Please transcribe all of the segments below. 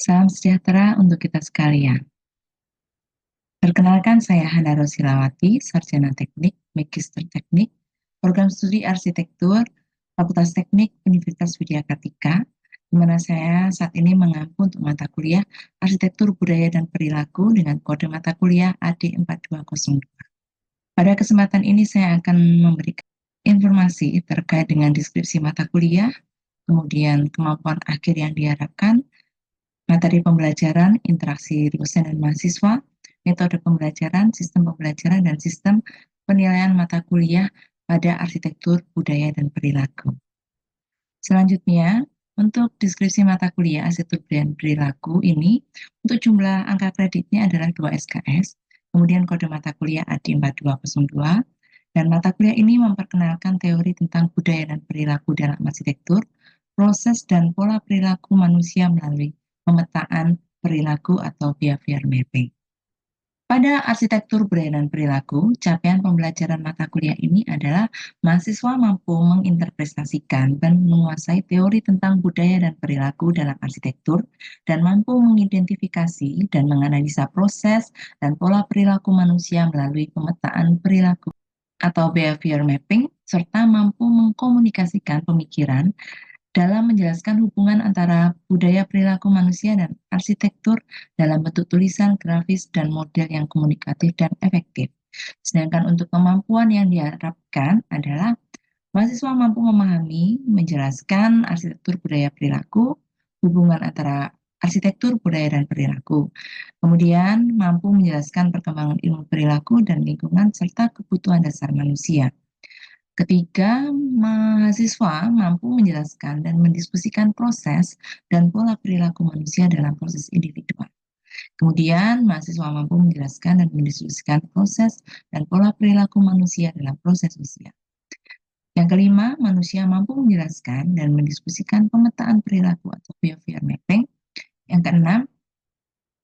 Salam sejahtera untuk kita sekalian. Perkenalkan saya Hana Rosilawati, Sarjana Teknik, Magister Teknik, Program Studi Arsitektur, Fakultas Teknik Universitas Widya Kartika, di mana saya saat ini mengampu untuk mata kuliah Arsitektur Budaya dan Perilaku dengan kode mata kuliah AD4202. Pada kesempatan ini saya akan memberikan informasi terkait dengan deskripsi mata kuliah, kemudian kemampuan akhir yang diharapkan, materi pembelajaran, interaksi dosen dan mahasiswa, metode pembelajaran, dan sistem penilaian mata kuliah pada arsitektur budaya dan perilaku. Selanjutnya, untuk deskripsi mata kuliah arsitektur budaya dan perilaku ini, untuk jumlah angka kreditnya adalah 2 SKS, kemudian kode mata kuliah AD4202, dan mata kuliah ini memperkenalkan teori tentang budaya dan perilaku dalam arsitektur, proses dan pola perilaku manusia melalui pemetaan perilaku atau behavior mapping. Pada arsitektur budaya dan perilaku, capaian pembelajaran mata kuliah ini adalah mahasiswa mampu menginterpretasikan dan menguasai teori tentang budaya dan perilaku dalam arsitektur dan mampu mengidentifikasi dan menganalisa proses dan pola perilaku manusia melalui pemetaan perilaku atau behavior mapping, serta mampu mengkomunikasikan pemikiran dalam menjelaskan hubungan antara budaya perilaku manusia dan arsitektur dalam bentuk tulisan, grafis, dan model yang komunikatif dan efektif. Sedangkan untuk kemampuan yang diharapkan adalah mahasiswa mampu memahami, menjelaskan arsitektur budaya perilaku, hubungan antara arsitektur budaya dan perilaku. Kemudian mampu menjelaskan perkembangan ilmu perilaku dan lingkungan serta kebutuhan dasar manusia. Ketiga, mahasiswa mampu menjelaskan dan mendiskusikan proses dan pola perilaku manusia dalam proses individual. Kemudian, mahasiswa mampu menjelaskan dan mendiskusikan proses dan pola perilaku manusia dalam proses sosial. Yang kelima, manusia mampu menjelaskan dan mendiskusikan pemetaan perilaku atau behavior mapping. Yang keenam,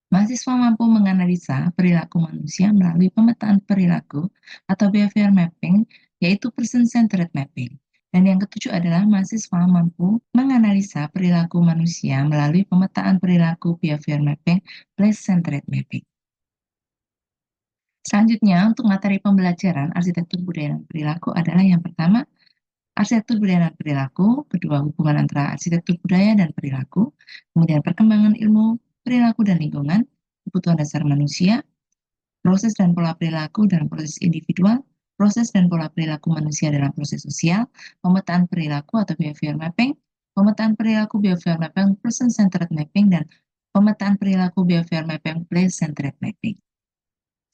mahasiswa mampu menganalisa perilaku manusia melalui pemetaan perilaku atau behavior mapping, yaitu person-centered mapping. Dan yang ketujuh adalah mahasiswa mampu menganalisa perilaku manusia melalui pemetaan perilaku behavior mapping, place-centered mapping. Selanjutnya, untuk materi pembelajaran arsitektur budaya dan perilaku adalah yang pertama, arsitektur budaya dan perilaku, kedua hubungan antara arsitektur budaya dan perilaku, kemudian perkembangan ilmu perilaku dan lingkungan, kebutuhan dasar manusia, proses dan pola perilaku dalam proses individual, proses dan pola perilaku manusia dalam proses sosial, pemetaan perilaku atau behavior mapping, pemetaan perilaku behavior mapping, person-centered mapping, dan pemetaan perilaku behavior mapping, place-centered mapping.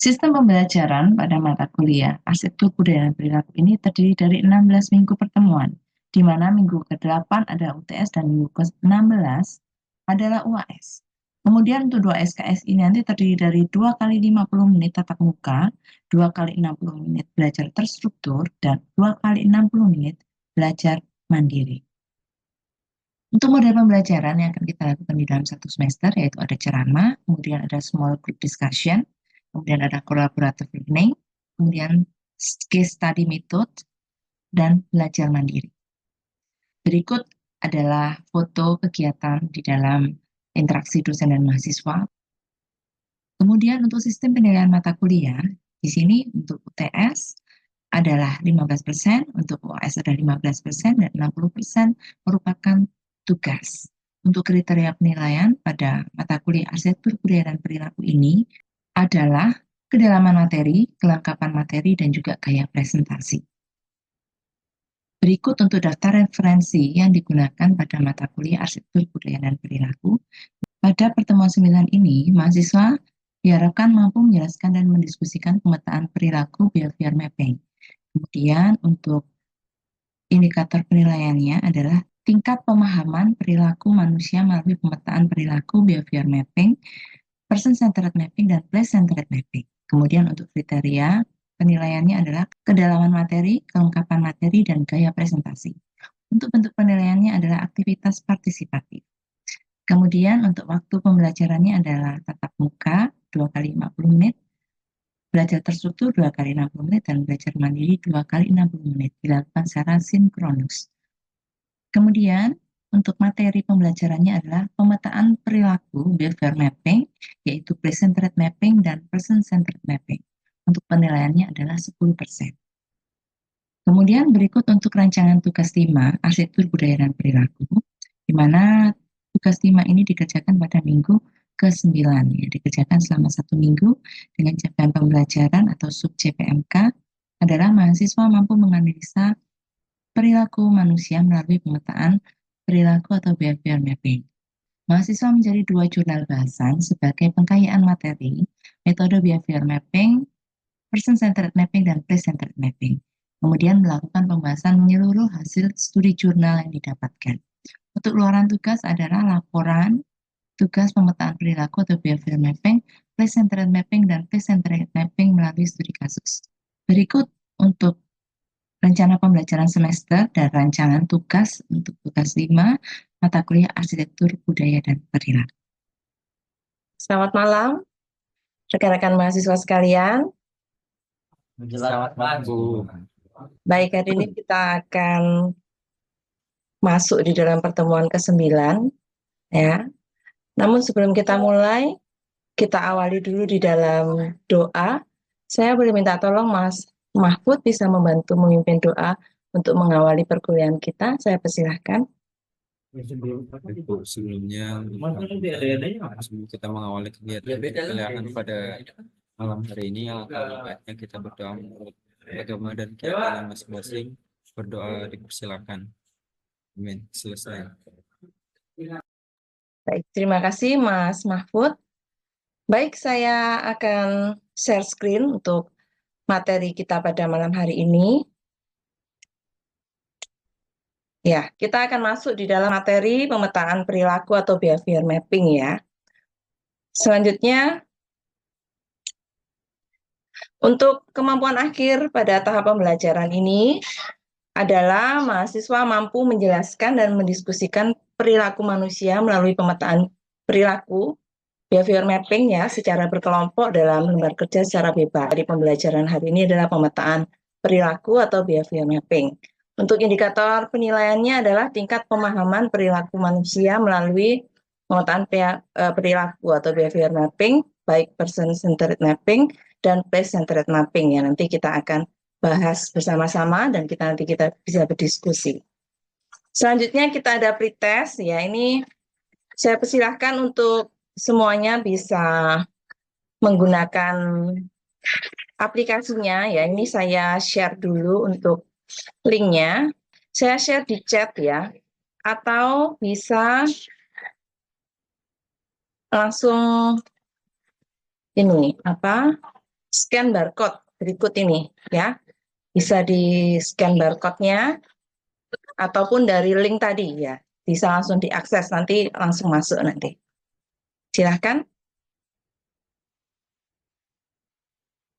Sistem pembelajaran pada mata kuliah arsitektur budaya dan perilaku ini terdiri dari 16 minggu pertemuan, di mana minggu ke-8 ada UTS dan minggu ke-16 adalah UAS. Kemudian untuk 2 SKS ini nanti terdiri dari 2 kali 50 menit tatap muka, 2 kali 60 menit belajar terstruktur, dan 2 kali 60 menit belajar mandiri. Untuk model pembelajaran yang akan kita lakukan di dalam satu semester, yaitu ada ceramah, kemudian ada small group discussion, kemudian ada collaborative learning, kemudian case study method, dan belajar mandiri. Berikut adalah foto kegiatan di dalam interaksi dosen dan mahasiswa. Kemudian untuk sistem penilaian mata kuliah, di sini untuk UTS adalah 15%, untuk UAS adalah 15%, dan 60% merupakan tugas. Untuk kriteria penilaian pada mata kuliah arsitektur budaya dan perilaku ini adalah kedalaman materi, kelengkapan materi, dan juga gaya presentasi. Berikut untuk daftar referensi yang digunakan pada mata kuliah arsitektur budaya dan perilaku. Pada pertemuan 9 ini, mahasiswa diharapkan mampu menjelaskan dan mendiskusikan pemetaan perilaku behavior mapping. Kemudian untuk indikator penilaiannya adalah tingkat pemahaman perilaku manusia melalui pemetaan perilaku behavior mapping, person-centered mapping, dan place-centered mapping. Kemudian untuk kriteria penilaiannya adalah kedalaman materi, kelengkapan materi, dan gaya presentasi. Untuk bentuk penilaiannya adalah aktivitas partisipatif. Kemudian untuk waktu pembelajarannya adalah tatap muka 2 kali 50 menit, belajar terstruktur 2 kali 60 menit, dan belajar mandiri 2 kali 60 menit, dilakukan secara sinkronus. Kemudian untuk materi pembelajarannya adalah pemetaan perilaku behavior mapping, yaitu place-centered mapping dan person-centered mapping. Untuk penilaiannya adalah 10%. Kemudian berikut untuk rancangan tugas 5, arsitektur budaya dan perilaku, di mana tugas 5 ini dikerjakan pada minggu ke-9, ya, dikerjakan selama 1 minggu dengan capaian pembelajaran atau sub CPMK adalah mahasiswa mampu menganalisa perilaku manusia melalui pemetaan perilaku atau behavior mapping. Mahasiswa mencari 2 jurnal bahasan sebagai pengkayaan materi, metode behavior mapping, person-centered mapping, dan place-centered mapping. Kemudian melakukan pembahasan menyeluruh hasil studi jurnal yang didapatkan. Untuk luaran tugas adalah laporan, tugas pemetaan perilaku atau behavior mapping, place-centered mapping, dan place-centered mapping melalui studi kasus. Berikut untuk rencana pembelajaran semester dan rancangan tugas untuk tugas 5 mata kuliah arsitektur budaya dan perilaku. Selamat malam, rekan-rekan mahasiswa sekalian. Selamat malam, Bu. Baik, hari ini kita akan masuk di dalam pertemuan ke-9, ya. Namun sebelum kita mulai, kita awali dulu di dalam doa. Saya boleh minta tolong Mas Mahfud bisa membantu memimpin doa untuk mengawali perkuliahan kita. Saya persilahkan. Bu, sebelumnya sebelum kita mengawali kegiatan perkuliahan pada malam hari ini, alangkah baiknya kita berdoa menurut agama dan keyakinan masing-masing. Berdoa dipersilakan. Amin. Selesai. Baik, terima kasih Mas Mahfud. Baik, saya akan share screen untuk materi kita pada malam hari ini. Ya, kita akan masuk di dalam materi pemetaan perilaku atau behavior mapping ya. Selanjutnya, untuk kemampuan akhir pada tahap pembelajaran ini adalah mahasiswa mampu menjelaskan dan mendiskusikan perilaku manusia melalui pemetaan perilaku behavior mapping ya secara berkelompok dalam lembar kerja secara bebas. Di pembelajaran hari ini adalah pemetaan perilaku atau behavior mapping. Untuk indikator penilaiannya adalah tingkat pemahaman perilaku manusia melalui pemetaan perilaku atau behavior mapping, baik person-centered mapping dan place-centered mapping ya. Nanti kita akan bahas bersama-sama dan nanti kita bisa berdiskusi. Selanjutnya kita ada pretest ya. Ini saya persilahkan untuk semuanya bisa menggunakan aplikasinya ya. Ini saya share dulu untuk linknya. Saya share di chat ya. Atau bisa langsung ini scan barcode berikut ini ya. Bisa di scan barcode-nya ataupun dari link tadi ya. Bisa langsung diakses, nanti langsung masuk nanti. Silahkan.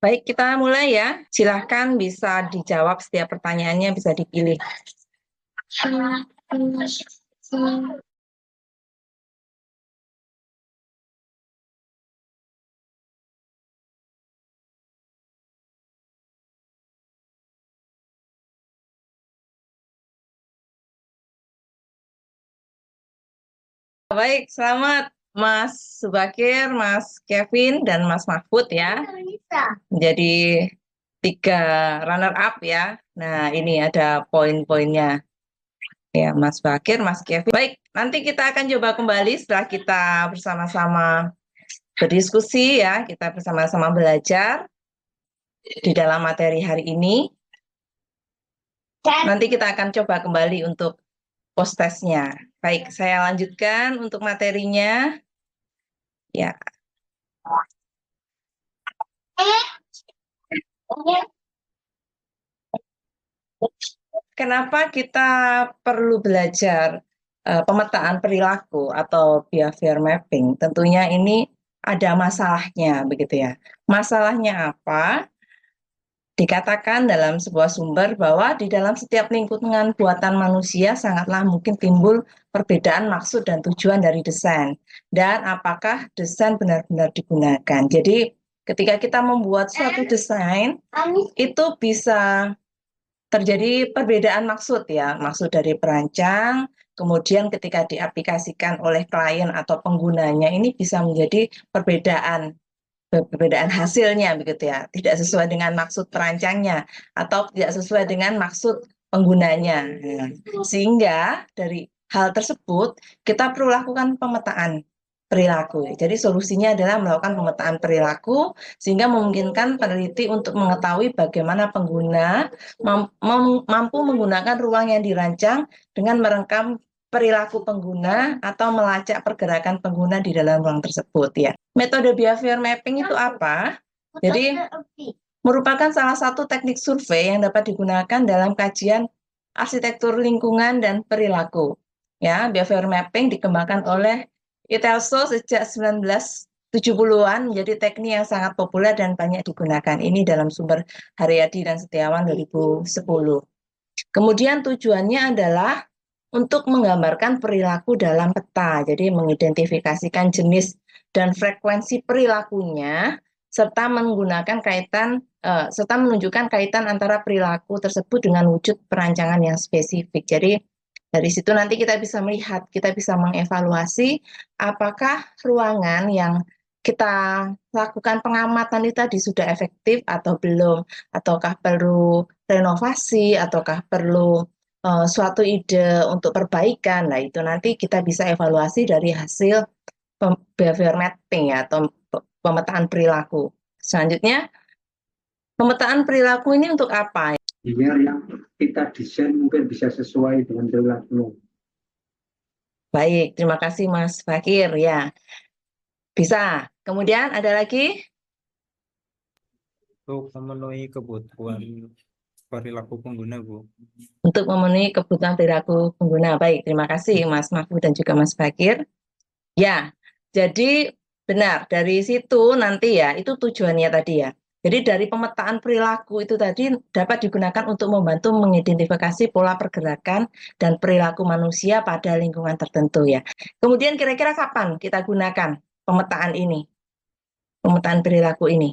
Baik, kita mulai ya. Silahkan bisa dijawab setiap pertanyaannya, bisa dipilih. Baik, selamat Mas Subakir, Mas Kevin, dan Mas Mahfud ya. Jadi 3 runner up ya. Nah, ini ada poin-poinnya. Ya, Mas Bakir, Mas Kevin. Baik, nanti kita akan coba kembali setelah kita bersama-sama berdiskusi ya. Kita bersama-sama belajar di dalam materi hari ini. Nanti kita akan coba kembali untuk post-testnya. Baik, saya lanjutkan untuk materinya. Ya. Kenapa kita perlu belajar pemetaan perilaku atau behavior mapping? Tentunya ini ada masalahnya, begitu ya. Masalahnya apa? Dikatakan dalam sebuah sumber bahwa di dalam setiap lingkungan buatan manusia sangatlah mungkin timbul perbedaan maksud dan tujuan dari desain. Dan apakah desain benar-benar digunakan. Jadi ketika kita membuat suatu desain, itu bisa terjadi perbedaan maksud ya, maksud dari perancang kemudian ketika diaplikasikan oleh klien atau penggunanya ini bisa menjadi perbedaan hasilnya begitu ya, tidak sesuai dengan maksud perancangnya atau tidak sesuai dengan maksud penggunanya. Nah, sehingga dari hal tersebut kita perlu lakukan pemetaan perilaku. Jadi solusinya adalah melakukan pemetaan perilaku sehingga memungkinkan peneliti untuk mengetahui bagaimana pengguna mampu menggunakan ruang yang dirancang dengan merekam perilaku pengguna atau melacak pergerakan pengguna di dalam ruang tersebut ya. Metode behavior mapping itu apa? Jadi merupakan salah satu teknik survei yang dapat digunakan dalam kajian arsitektur lingkungan dan perilaku. Ya, behavior mapping dikembangkan oleh Itelso sejak 1970-an menjadi teknik yang sangat populer dan banyak digunakan. Ini dalam sumber Haryadi dan Setiawan 2010. Kemudian tujuannya adalah untuk menggambarkan perilaku dalam peta, jadi mengidentifikasikan jenis dan frekuensi perilakunya, serta serta menunjukkan kaitan antara perilaku tersebut dengan wujud perancangan yang spesifik. Jadi dari situ nanti kita bisa melihat, kita bisa mengevaluasi apakah ruangan yang kita lakukan pengamatan itu tadi sudah efektif atau belum, ataukah perlu renovasi, ataukah perlu suatu ide untuk perbaikan. Nah, itu nanti kita bisa evaluasi dari hasil behavior mapping ya, atau pemetaan perilaku. Selanjutnya, pemetaan perilaku ini untuk apa? Biar yang kita desain mungkin bisa sesuai dengan perilaku. Baik, terima kasih Mas Fakir ya. Bisa. Kemudian ada lagi? Untuk memenuhi kebutuhan perilaku pengguna, Bu. Untuk memenuhi kebutuhan perilaku pengguna. Baik, terima kasih Mas Mahfud dan juga Mas Fakir. Ya, jadi benar, dari situ nanti ya, itu tujuannya tadi ya. Jadi dari pemetaan perilaku itu tadi dapat digunakan untuk membantu mengidentifikasi pola pergerakan dan perilaku manusia pada lingkungan tertentu ya. Kemudian kira-kira kapan kita gunakan pemetaan ini? Pemetaan perilaku ini?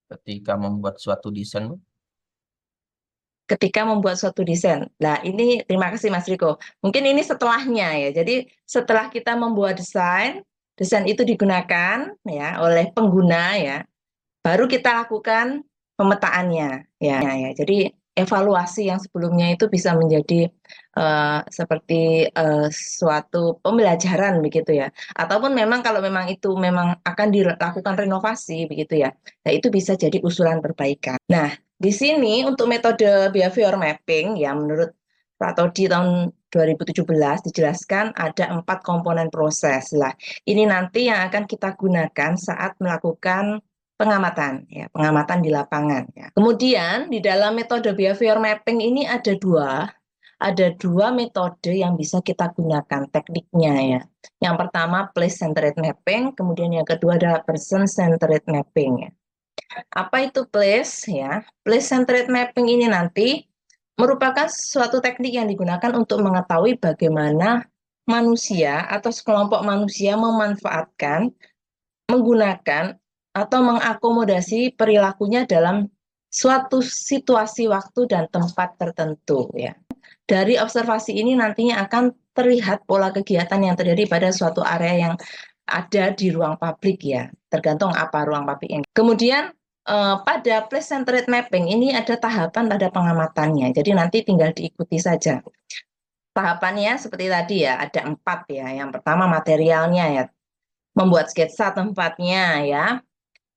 Ketika membuat suatu desain, Bu. Ketika membuat suatu desain. Nah, ini terima kasih Mas Riko. Mungkin ini setelahnya ya. Jadi setelah kita membuat desain itu digunakan ya oleh pengguna ya. Baru kita lakukan pemetaannya ya. Jadi evaluasi yang sebelumnya itu bisa menjadi seperti suatu pembelajaran begitu ya. Ataupun memang kalau memang itu memang akan dilakukan renovasi begitu ya. Nah, itu bisa jadi usulan perbaikan. Nah, di sini untuk metode behavior mapping ya menurut Pratodi tahun 2017 dijelaskan ada 4 komponen proses. Lah, ini nanti yang akan kita gunakan saat melakukan pengamatan ya, pengamatan di lapangan ya. Kemudian di dalam metode behavior mapping ini ada dua metode yang bisa kita gunakan tekniknya ya. Yang pertama place centered mapping, kemudian yang kedua adalah person centered mapping ya. Apa itu place ya? Place centered mapping ini nanti merupakan suatu teknik yang digunakan untuk mengetahui bagaimana manusia atau sekelompok manusia memanfaatkan, menggunakan atau mengakomodasi perilakunya dalam suatu situasi waktu dan tempat tertentu ya. Dari observasi ini nantinya akan terlihat pola kegiatan yang terjadi pada suatu area yang ada di ruang publik ya, tergantung apa ruang publik ini. Kemudian pada place centered mapping ini ada tahapan pada pengamatannya, jadi nanti tinggal diikuti saja. Tahapannya seperti tadi ya, ada 4 ya. Yang pertama materialnya ya, membuat sketsa tempatnya ya,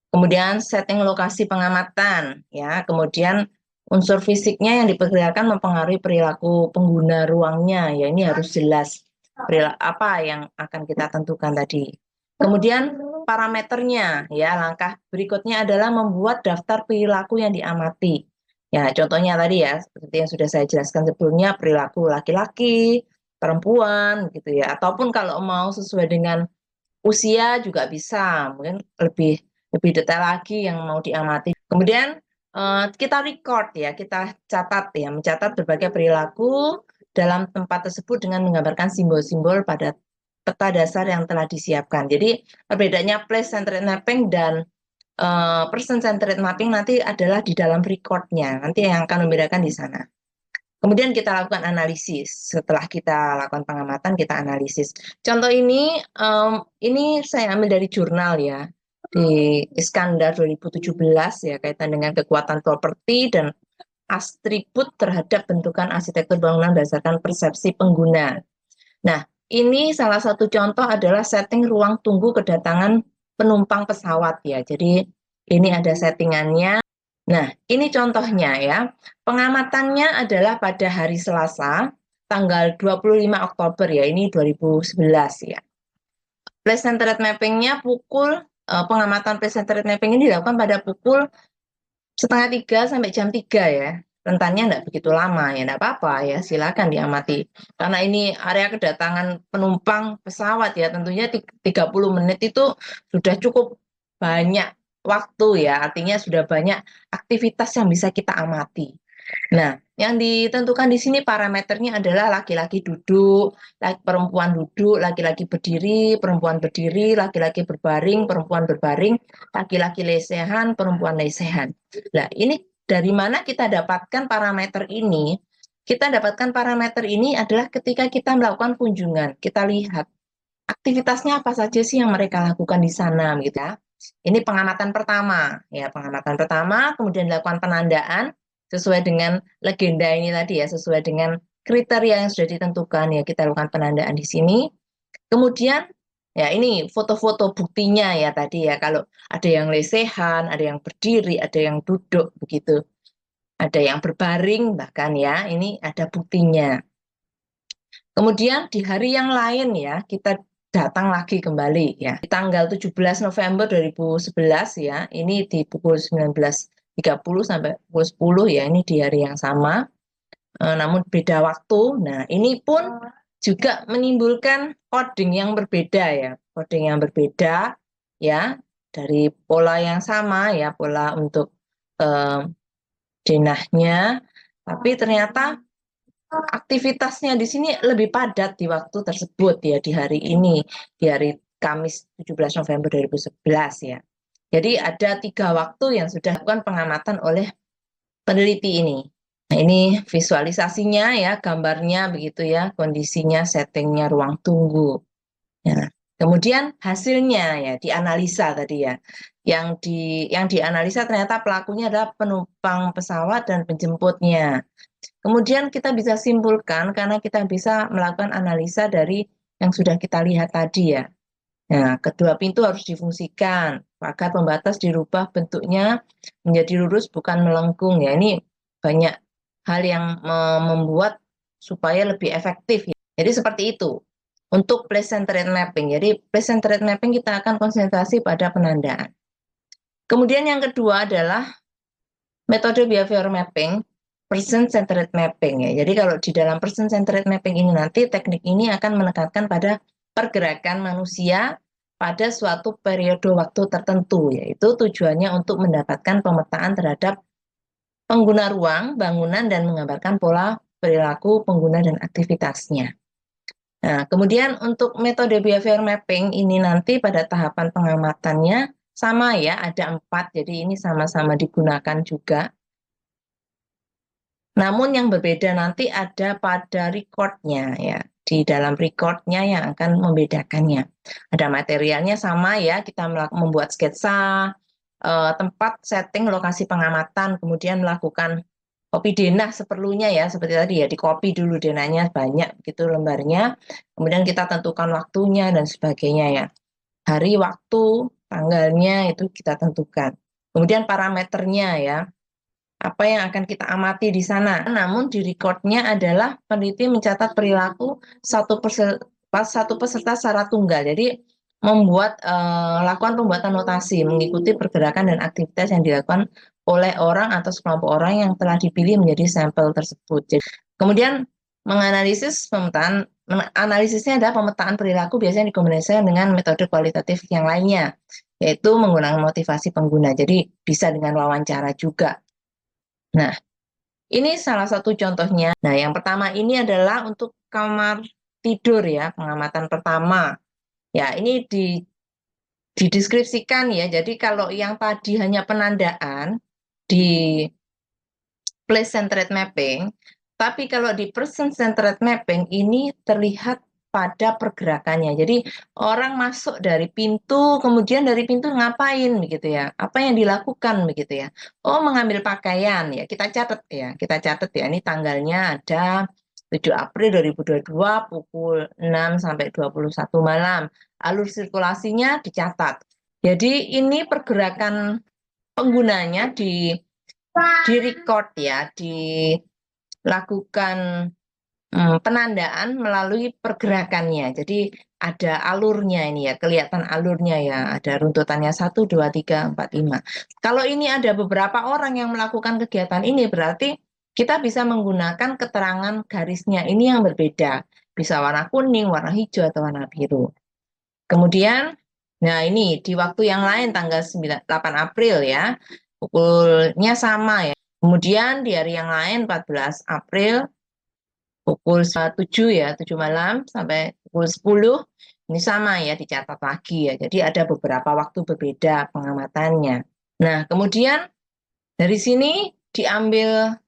kemudian setting lokasi pengamatan ya, kemudian unsur fisiknya yang diperkirakan mempengaruhi perilaku pengguna ruangnya ya, ini harus jelas apa yang akan kita tentukan tadi. Kemudian parameternya ya, langkah berikutnya adalah membuat daftar perilaku yang diamati. Ya, contohnya tadi ya, seperti yang sudah saya jelaskan sebelumnya, perilaku laki-laki, perempuan gitu ya, ataupun kalau mau sesuai dengan usia juga bisa, mungkin lebih detail lagi yang mau diamati. Kemudian kita record ya, kita catat ya, mencatat berbagai perilaku dalam tempat tersebut dengan menggambarkan simbol-simbol pada peta dasar yang telah disiapkan. Jadi perbedaannya place centered mapping dan person centered mapping nanti adalah di dalam recordnya, nanti yang akan membedakan di sana. Kemudian kita lakukan analisis. Setelah kita lakukan pengamatan, kita analisis. Contoh ini saya ambil dari jurnal ya, di Iskandar 2017 ya, kaitan dengan kekuatan properti dan atribut terhadap bentukan arsitektur bangunan berdasarkan persepsi pengguna. Nah, ini salah satu contoh adalah setting ruang tunggu kedatangan penumpang pesawat ya. Jadi ini ada settingannya. Nah, ini contohnya ya. Pengamatannya adalah pada hari Selasa, tanggal 25 Oktober ya, ini 2011 ya. Place-centered mapping-nya pengamatan place-centered mapping ini dilakukan pada pukul 2:30 sampai jam 3 ya. Rentannya enggak begitu lama ya, enggak apa-apa ya, silakan diamati. Karena ini area kedatangan penumpang pesawat ya, tentunya 30 menit itu sudah cukup banyak waktu ya, artinya sudah banyak aktivitas yang bisa kita amati. Nah, yang ditentukan di sini parameternya adalah laki-laki duduk, perempuan duduk, laki-laki berdiri, perempuan berdiri, laki-laki berbaring, perempuan berbaring, laki-laki lesehan, perempuan lesehan. Nah, ini dari mana kita dapatkan parameter ini? Kita dapatkan parameter ini adalah ketika kita melakukan kunjungan, kita lihat aktivitasnya apa saja sih yang mereka lakukan di sana gitu ya. Ini pengamatan pertama, ya pengamatan pertama, kemudian dilakukan penandaan sesuai dengan legenda ini tadi ya, sesuai dengan kriteria yang sudah ditentukan ya, kita lakukan penandaan di sini. Kemudian ya ini foto-foto buktinya ya tadi ya, kalau ada yang lesehan, ada yang berdiri, ada yang duduk begitu. Ada yang berbaring bahkan ya, ini ada buktinya. Kemudian di hari yang lain ya, kita datang lagi kembali ya. Di tanggal 17 November 2011 ya, ini di pukul 19.30 sampai pukul 10 ya, ini di hari yang sama. Namun beda waktu. Nah, ini pun juga menimbulkan coding yang berbeda ya. Coding yang berbeda ya, dari pola yang sama ya, pola untuk denahnya, tapi ternyata aktivitasnya di sini lebih padat di waktu tersebut ya, di hari ini, di hari Kamis 17 November 2011 ya. Jadi ada 3 waktu yang sudah dilakukan pengamatan oleh peneliti ini. Nah, ini visualisasinya ya, gambarnya begitu ya, kondisinya, settingnya, ruang tunggu. Ya. Kemudian hasilnya ya dianalisa tadi ya. Yang dianalisa ternyata pelakunya adalah penumpang pesawat dan penjemputnya. Kemudian kita bisa simpulkan karena kita bisa melakukan analisa dari yang sudah kita lihat tadi ya. Nah, kedua pintu harus difungsikan, pagar pembatas dirubah bentuknya menjadi lurus bukan melengkung ya. Ini banyak hal yang membuat supaya lebih efektif ya. Jadi seperti itu untuk place-centered mapping. Jadi place-centered mapping kita akan konsentrasi pada penandaan. Kemudian yang kedua adalah metode behavior mapping, person-centered mapping ya. Jadi kalau di dalam person-centered mapping ini nanti teknik ini akan menekankan pada pergerakan manusia pada suatu periode waktu tertentu, yaitu tujuannya untuk mendapatkan pemetaan terhadap pengguna ruang, bangunan, dan menggambarkan pola perilaku pengguna dan aktivitasnya. Nah, kemudian untuk metode behavior mapping ini nanti pada tahapan pengamatannya sama ya, ada 4, jadi ini sama-sama digunakan juga. Namun yang berbeda nanti ada pada recordnya ya, di dalam recordnya yang akan membedakannya. Ada materialnya sama ya, kita membuat sketsa, tempat, setting, lokasi pengamatan, kemudian melakukan copy denah seperlunya ya, seperti tadi ya, di copy dulu denahnya banyak gitu lembarnya, kemudian kita tentukan waktunya dan sebagainya ya. Hari, waktu, tanggalnya itu kita tentukan. Kemudian parameternya ya, apa yang akan kita amati di sana. Namun di recordnya adalah peneliti mencatat perilaku satu peserta secara tunggal. Jadi lakukan pembuatan notasi mengikuti pergerakan dan aktivitas yang dilakukan oleh orang atau sekelompok orang yang telah dipilih menjadi sampel tersebut. Jadi, kemudian analisisnya adalah pemetaan perilaku biasanya dikombinasikan dengan metode kualitatif yang lainnya, yaitu menggunakan motivasi pengguna. Jadi bisa dengan wawancara juga. Nah, ini salah satu contohnya. Nah, yang pertama ini adalah untuk kamar tidur ya, pengamatan pertama. Ya, ini dideskripsikan ya. Jadi kalau yang tadi hanya penandaan di place-centered mapping, Tapi kalau di person centered mapping ini terlihat pada pergerakannya. Jadi orang masuk dari pintu, kemudian dari pintu ngapain begitu ya? Apa yang dilakukan begitu ya? Oh, mengambil pakaian ya. Kita catat ya. Kita catat ya. Ini tanggalnya ada 7 April 2022 pukul 6 sampai 21 malam. Alur sirkulasinya dicatat. Jadi ini pergerakan penggunanya di record ya, dilakukan penandaan melalui pergerakannya. Jadi ada alurnya ini ya, kelihatan alurnya ya, ada runtutannya 1, 2, 3, 4, 5. Kalau ini ada beberapa orang yang melakukan kegiatan ini, berarti kita bisa menggunakan keterangan garisnya ini yang berbeda. Bisa warna kuning, warna hijau, atau warna biru. Kemudian, nah ini di waktu yang lain tanggal 8 April ya, pukulnya sama ya. Kemudian di hari yang lain 14 April, pukul 7 ya, 7 malam sampai pukul 10, ini sama ya, dicatat lagi ya. Jadi ada beberapa waktu berbeda pengamatannya. Nah, kemudian dari sini diambil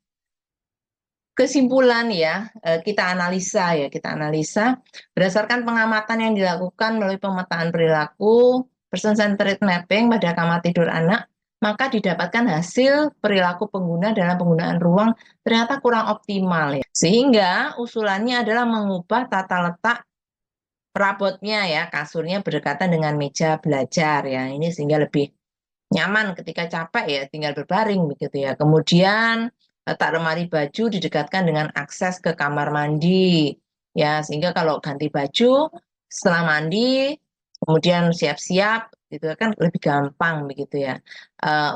kesimpulan ya, kita analisa berdasarkan pengamatan yang dilakukan melalui pemetaan perilaku person centered mapping pada kamar tidur anak, maka didapatkan hasil perilaku pengguna dalam penggunaan ruang ternyata kurang optimal ya. Sehingga usulannya adalah mengubah tata letak perabotnya ya, kasurnya berdekatan dengan meja belajar ya. Ini sehingga lebih nyaman ketika capek ya, tinggal berbaring begitu ya. Kemudian letak lemari baju didekatkan dengan akses ke kamar mandi ya, sehingga kalau ganti baju setelah mandi kemudian siap-siap gitu kan lebih gampang begitu ya.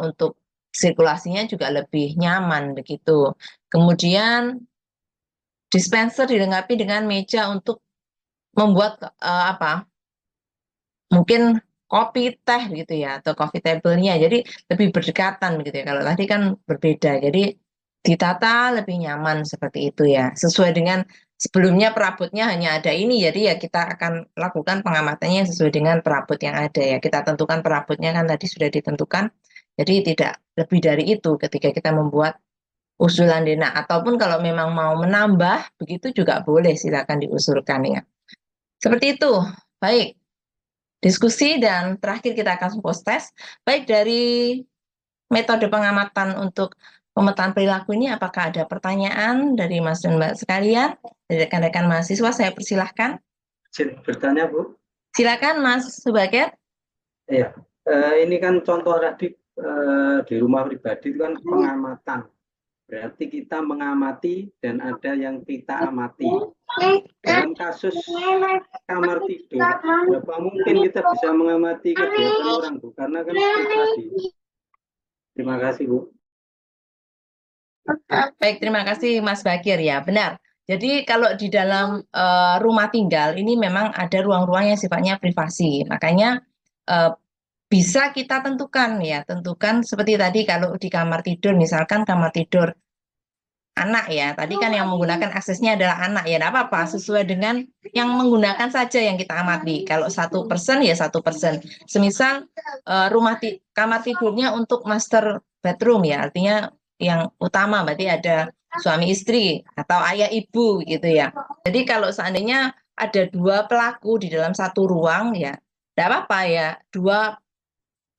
Untuk sirkulasinya juga lebih nyaman begitu. Kemudian dispenser dilengkapi dengan meja untuk membuat mungkin kopi teh gitu ya, atau coffee table-nya, jadi lebih berdekatan begitu ya. Kalau tadi kan berbeda, jadi ditata lebih nyaman seperti itu ya, sesuai dengan sebelumnya perabotnya hanya ada ini, jadi ya kita akan lakukan pengamatannya sesuai dengan perabot yang ada ya. Kita tentukan perabotnya kan tadi sudah ditentukan, jadi tidak lebih dari itu ketika kita membuat usulan Dena, ataupun kalau memang mau menambah begitu juga boleh, silakan diusulkan ya. Seperti itu. Baik. Diskusi dan terakhir kita akan post test. Baik, dari metode pengamatan untuk pemetaan perilaku ini, apakah ada pertanyaan dari Mas dan Mbak sekalian? Dari rekan-rekan mahasiswa, saya persilahkan. Bertanya, Bu. Silakan Mas Subaget. Iya, ini kan contoh tadi di rumah pribadi itu kan pengamatan. Berarti kita mengamati dan ada yang kita amati. Dalam kasus kamar tidur, berapa mungkin kita bisa mengamati kegiatan orang, Bu? Karena kan pribadi. Terima kasih, Bu. Baik, terima kasih Mas Bakir ya, benar. Jadi kalau di dalam rumah tinggal ini memang ada ruang-ruang yang sifatnya privasi. Makanya bisa kita tentukan ya, tentukan seperti tadi kalau di kamar tidur, misalkan kamar tidur anak ya, tadi kan yang menggunakan aksesnya adalah anak ya, tidak apa-apa, sesuai dengan yang menggunakan saja yang kita amati. Kalau 1% ya 1%. Semisal kamar tidurnya untuk master bedroom ya, artinya yang utama berarti ada suami istri atau ayah ibu gitu ya. Jadi kalau seandainya ada 2 pelaku di dalam satu ruang ya, tidak apa-apa ya, 2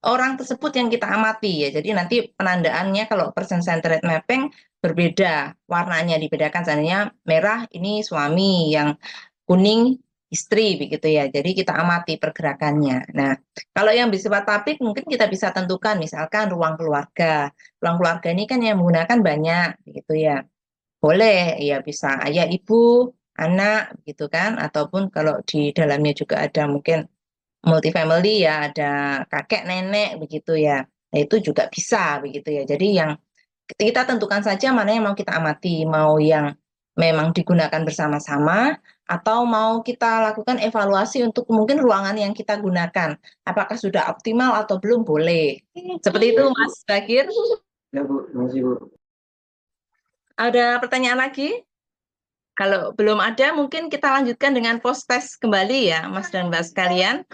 orang tersebut yang kita amati ya. Jadi nanti penandaannya kalau person centered mapping berbeda, warnanya dibedakan, seandainya merah ini suami, yang kuning istri begitu ya. Jadi kita amati pergerakannya. Nah, kalau yang bersifat publik mungkin kita bisa tentukan misalkan ruang keluarga. Ruang keluarga ini kan yang menggunakan banyak begitu ya. Boleh ya, bisa ayah, ibu, anak gitu kan, ataupun kalau di dalamnya juga ada mungkin multifamily ya, ada kakek nenek begitu ya. Nah, itu juga bisa begitu ya. Jadi yang kita tentukan saja mana yang mau kita amati, mau yang memang digunakan bersama-sama atau mau kita lakukan evaluasi untuk mungkin ruangan yang kita gunakan apakah sudah optimal atau belum, boleh. Seperti itu Mas Bakir. Ya, Bu. Terima kasih, Bu. Ada pertanyaan lagi? Kalau belum ada, mungkin kita lanjutkan dengan post test kembali ya, Mas dan Mbak sekalian.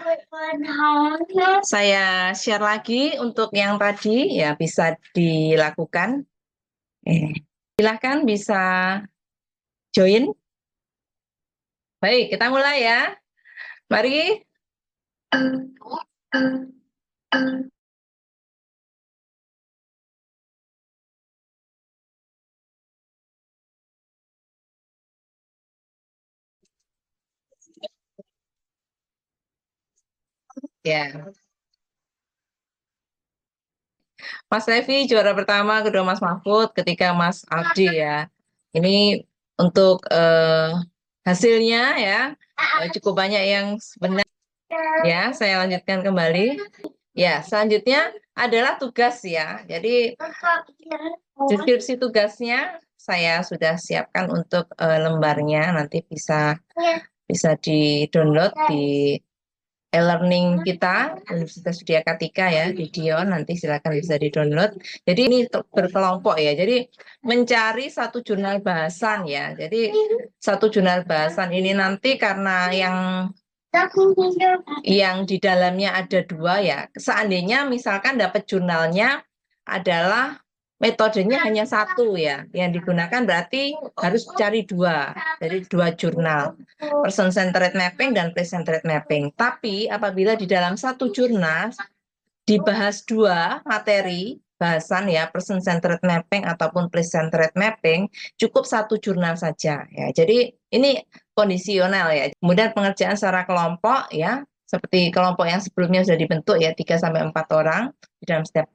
Saya share lagi untuk yang tadi ya, bisa dilakukan. Silakan bisa join? Baik, kita mulai ya. Mari. Ya, Mas Levi juara pertama, kedua Mas Mahfud, ketiga Mas Aldi ya. Ini untuk hasilnya ya cukup banyak yang benar. Ya, saya lanjutkan kembali. Ya, selanjutnya adalah tugas ya. Jadi deskripsi tugasnya saya sudah siapkan untuk lembarnya, nanti bisa di-download di e-learning kita Universitas Widya Kartika ya di Dion, nanti silakan bisa di-download. Jadi ini berkelompok ya. Jadi mencari satu jurnal bahasan ya. Jadi satu jurnal bahasan ini nanti karena yang di dalamnya ada dua ya. Seandainya misalkan dapat jurnalnya adalah metodenya hanya satu ya, yang digunakan berarti harus cari dua, jadi dua jurnal, person centered mapping dan place centered mapping. Tapi apabila di dalam satu jurnal dibahas dua materi bahasan ya, person centered mapping ataupun place centered mapping, cukup satu jurnal saja ya. Jadi ini kondisional ya. Kemudian pengerjaan secara kelompok ya, seperti kelompok yang sebelumnya sudah dibentuk ya 3-4 orang di dalam setiap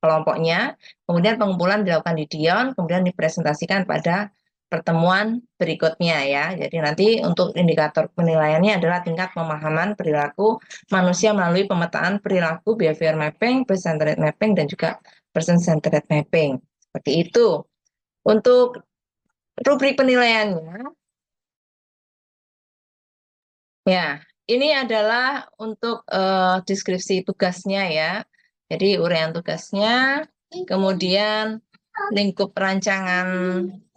kelompoknya. Kemudian pengumpulan dilakukan di Dion, kemudian dipresentasikan pada pertemuan berikutnya ya. Jadi nanti untuk indikator penilaiannya adalah tingkat pemahaman perilaku manusia melalui pemetaan perilaku behavior mapping, person centered mapping dan juga person centered mapping. Seperti itu. Untuk rubrik penilaiannya ya, ini adalah untuk deskripsi tugasnya ya. Jadi uraian tugasnya, kemudian lingkup rancangan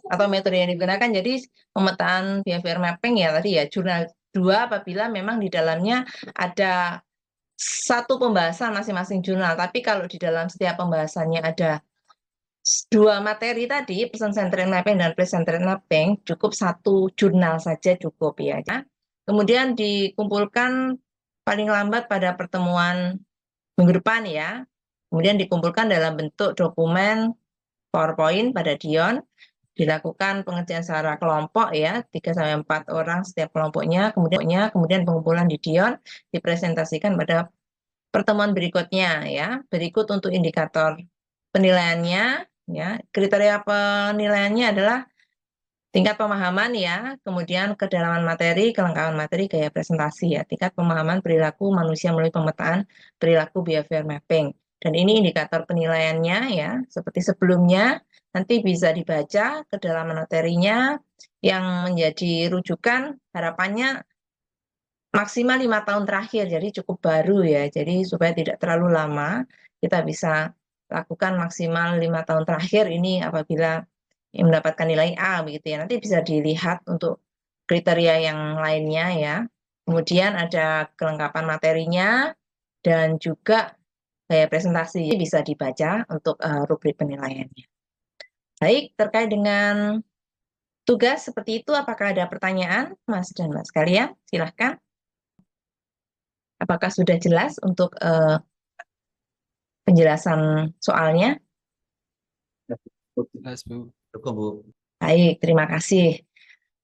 atau metode yang digunakan. Jadi pemetaan behavior mapping ya tadi ya, jurnal 2 apabila memang di dalamnya ada satu pembahasan masing-masing jurnal. Tapi kalau di dalam setiap pembahasannya ada dua materi tadi, person centered mapping dan place centered mapping, cukup satu jurnal saja cukup ya. Kemudian dikumpulkan paling lambat pada pertemuan minggu depan ya. Kemudian dikumpulkan dalam bentuk dokumen PowerPoint pada Dion. Dilakukan pengerjaan secara kelompok ya, 3-4 orang setiap kelompoknya. Kemudian pengumpulan di Dion dipresentasikan pada pertemuan berikutnya ya. Berikut untuk indikator penilaiannya ya. Kriteria penilaiannya adalah tingkat pemahaman ya, kemudian kedalaman materi, kelengkapan materi, gaya presentasi ya, tingkat pemahaman perilaku manusia melalui pemetaan perilaku behavior mapping. Dan ini indikator penilaiannya ya, seperti sebelumnya, nanti bisa dibaca kedalaman materinya yang menjadi rujukan harapannya maksimal 5 tahun terakhir, jadi cukup baru ya, jadi supaya tidak terlalu lama, kita bisa lakukan maksimal 5 tahun terakhir ini apabila yang mendapatkan nilai A begitu ya. Nanti bisa dilihat untuk kriteria yang lainnya ya. Kemudian ada kelengkapan materinya dan juga gaya presentasi bisa dibaca untuk rubrik penilaiannya. Baik, terkait dengan tugas seperti itu, apakah ada pertanyaan, Mas dan Mbak sekalian? Silahkan. Apakah sudah jelas untuk penjelasan soalnya? Jelas, Bu. Cukup, Bu. Baik, terima kasih.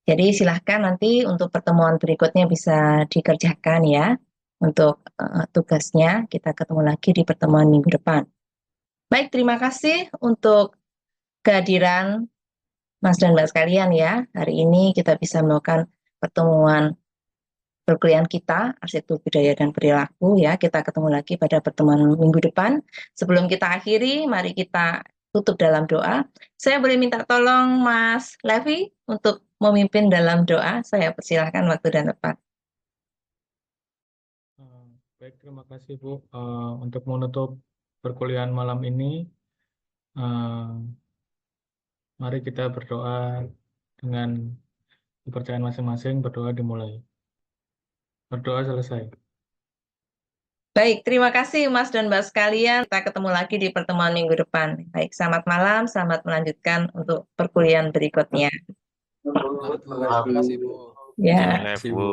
Jadi silahkan nanti untuk pertemuan berikutnya bisa dikerjakan ya. Untuk tugasnya kita ketemu lagi di pertemuan minggu depan. Baik, terima kasih untuk kehadiran Mas dan Mbak sekalian ya. Hari ini kita bisa melakukan pertemuan perkuliahan kita, arsitektur budaya dan perilaku ya. Kita ketemu lagi pada pertemuan minggu depan. Sebelum kita akhiri, mari kita tutup dalam doa. Saya boleh minta tolong Mas Levi untuk memimpin dalam doa. Saya persilahkan waktu dan tempat. Baik, terima kasih Bu. Untuk menutup perkuliahan malam ini, mari kita berdoa dengan kepercayaan masing-masing. Berdoa dimulai. Berdoa selesai. Baik, terima kasih Mas dan Mbak sekalian. Kita ketemu lagi di pertemuan minggu depan. Baik, selamat malam, selamat melanjutkan untuk perkuliahan berikutnya. Bu. Terima Terima kasih kasih. Bu. Ya. Terima kasih Bu.